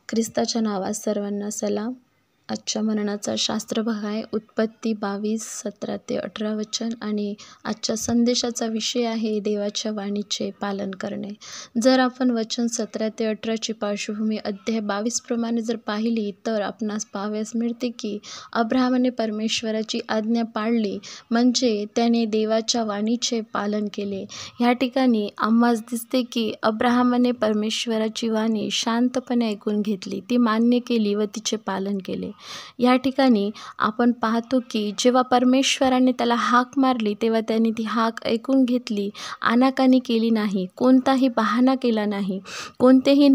ख्रिस्ताच्या नावात सर्वांना सलाम. आजच्या मननाचा शास्त्रभाग आहे उत्पत्ती 22:17-18 वचन आणि आजच्या संदेशाचा विषय आहे देवाच्या वाणीचे पालन करणे. जर आपण वचन 17-18ची पार्श्वभूमी अध्याय 22 प्रमाणे जर पाहिली तर आपणास पाहावयास मिळते की अब्राहमाने परमेश्वराची आज्ञा पाळली, म्हणजे त्याने देवाच्या वाणीचे पालन केले. ह्या ठिकाणी आम्हास दिसते की अब्राहमाने परमेश्वराची वाणी शांतपणे ऐकून घेतली, ती मान्य केली व तिचे पालन केले. या ठिकाणी आपण पाहतो की जेव्हा परमेश्वराने त्याला हाक मारली तेव्हा त्याने ती हाक ऐकून घेतली, आनाकानी केली नाही, कोणताही बहाणा केला नाही, कोणतेही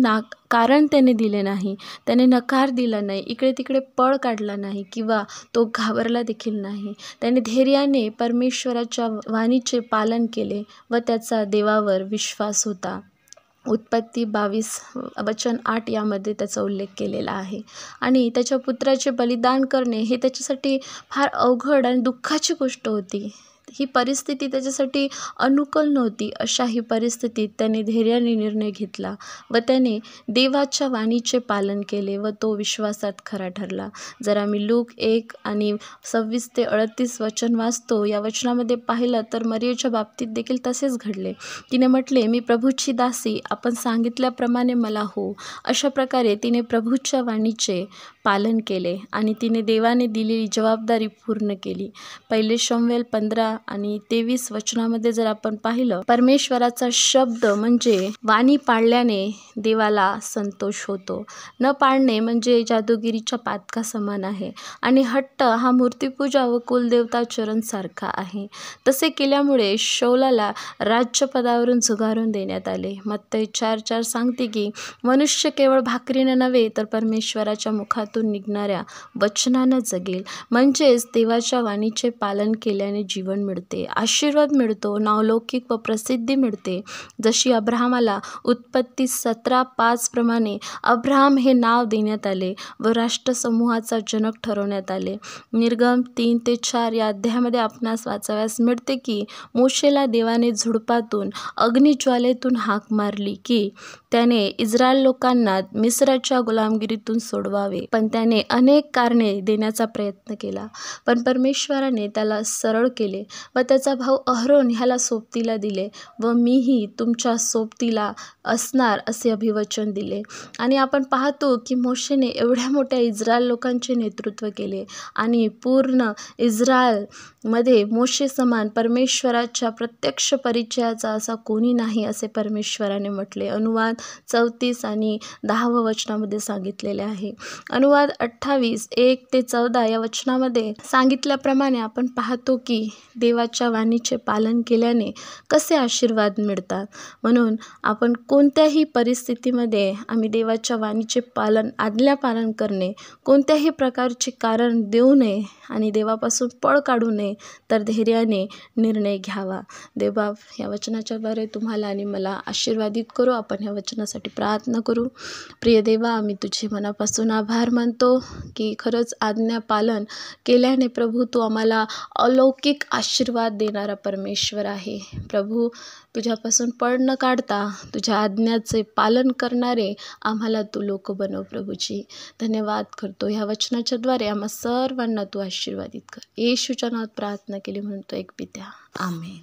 कारण त्याने दिले नाही, त्याने नकार दिला नाही, इकडे तिकडे पळ काढला नाही किंवा तो घाबरला देखील नाही. त्याने धैर्याने परमेश्वराच्या वाणीचे पालन केले व त्याचा देवावर विश्वास होता. उत्पत्ती 22 वचन 8 यामध्ये त्याचा उल्लेख केलेला आहे. आणि त्याच्या पुत्राचे बलिदान करणे हे त्याच्यासाठी फार अवघड आणि दुःखाची गोष्ट होती. ही परिस्थिती त्याच्यासाठी अनुकूल नव्हती. अशा ही परिस्थितीत त्याने धैर्याने निर्णय घेतला व त्याने देवाच्या वाणीचे पालन केले व तो विश्वासात खरा ठरला. जर आम्ही लूक 1 आणि 26-38 वचन वाचतो, या वचनामध्ये पाहिलं तर मरियेच्या बाबतीत देखील तसेच घडले. तिने म्हटले, मी प्रभूची दासी, आपण सांगितल्याप्रमाणे मला हो. अशा प्रकारे तिने प्रभूच्या वाणीचे पालन केले आणि तिने देवाने दिलेली जबाबदारी पूर्ण केली. पहिले शमूएल 15 आणि 23 वचनामध्ये जर आपण पाहिलं, परमेश्वराचा शब्द म्हणजे वाणी पाळल्याने देवाला संतोष होतो. न पाळणे म्हणजे जादूगिरीच्या पातका समान आहे आणि हट्ट हा मूर्तिपूजा व कुलदेवताचरण सारखा आहे. तसे केल्यामुळे शौलाला राज्यपदावरून झुगारून देण्यात आले. मत्तई 4:4 सांगते की मनुष्य केवळ भाकरीने नव्हे तर परमेश्वराच्या मुखातून निघणाऱ्या वचनानं जगेल. म्हणजेच देवाच्या वाणीचे पालन केल्याने जीवन मिळते, आशीर्वाद मिळतो, नावलौकिक व प्रसिद्धी मिळते. जशी अब्राहमाला उत्पत्ती 17:5 प्रमाणे अब्राहम हे नाव देण्यात आले व राष्ट्रसमूहाचा जनक ठरवण्यात आले. निर्गम 3-4 या अध्यायामध्ये आपणास वाचाव्यास मिळते की मोशेला देवाने झुडपातून अग्निज्वालेतून हाक मारली की त्याने इस्रायल लोकांना मिस्राच्या गुलामगिरीतून सोडवावे, पण त्याने अनेक कारणे देण्याचा प्रयत्न केला. पण परमेश्वराने त्याला सरळ केले व त्याचा भाऊ अहरोन ह्याला सोबतीला दिले व मीही तुमच्या सोबतीला असणार असे अभिवचन दिले. आणि आपण पाहतो की मोशेने एवढ्या मोठ्या इस्रायल लोकांचे नेतृत्व केले आणि पूर्ण इस्रायलमध्ये मोशे समान परमेश्वराच्या प्रत्यक्ष परिचयाचा असा कोणी नाही असे परमेश्वराने म्हटले. अनुवाद 34 आणि 10 वचनामध्ये सांगितलेले आहे. अनुवाद 28 1-14 या वचनामध्ये सांगितल्याप्रमाणे आपण पाहतो की देवाच्या वाणीचे पालन केल्याने कसे आशीर्वाद मिळतात. म्हणून आपण कोणत्याही परिस्थितीमध्ये आम्ही देवाच्या वाणीचे आज्ञा पालन करणे, कोणत्याही प्रकारचे कारण देऊ नये आणि देवापासून पळ काढू नये, तर धैर्याने निर्णय घ्यावा. देवबाप या वचनाच्याद्वारे तुम्हाला आणि मला आशीर्वादित करू. आपण ह्या वचनासाठी प्रार्थना करू. प्रिय देवा, आम्ही तुझे मनापासून आभार मानतो की खरंच आज्ञा पालन केल्याने प्रभू तू आम्हाला अलौकिक आशीर्वाद देणारा परमेश्वर आहे. प्रभू, तुझ्यापासून पळ न काढता तुझ्या आज्ञाचे पालन करणारे आम्हाला तू लोक बनव. प्रभूची धन्यवाद करतो. ह्या वचनाच्याद्वारे आम्हा सर्वांना तू आशीर्वादित कर. येशूच्या नावात प्रार्थना केली म्हणतो एक पित्या, आमेन.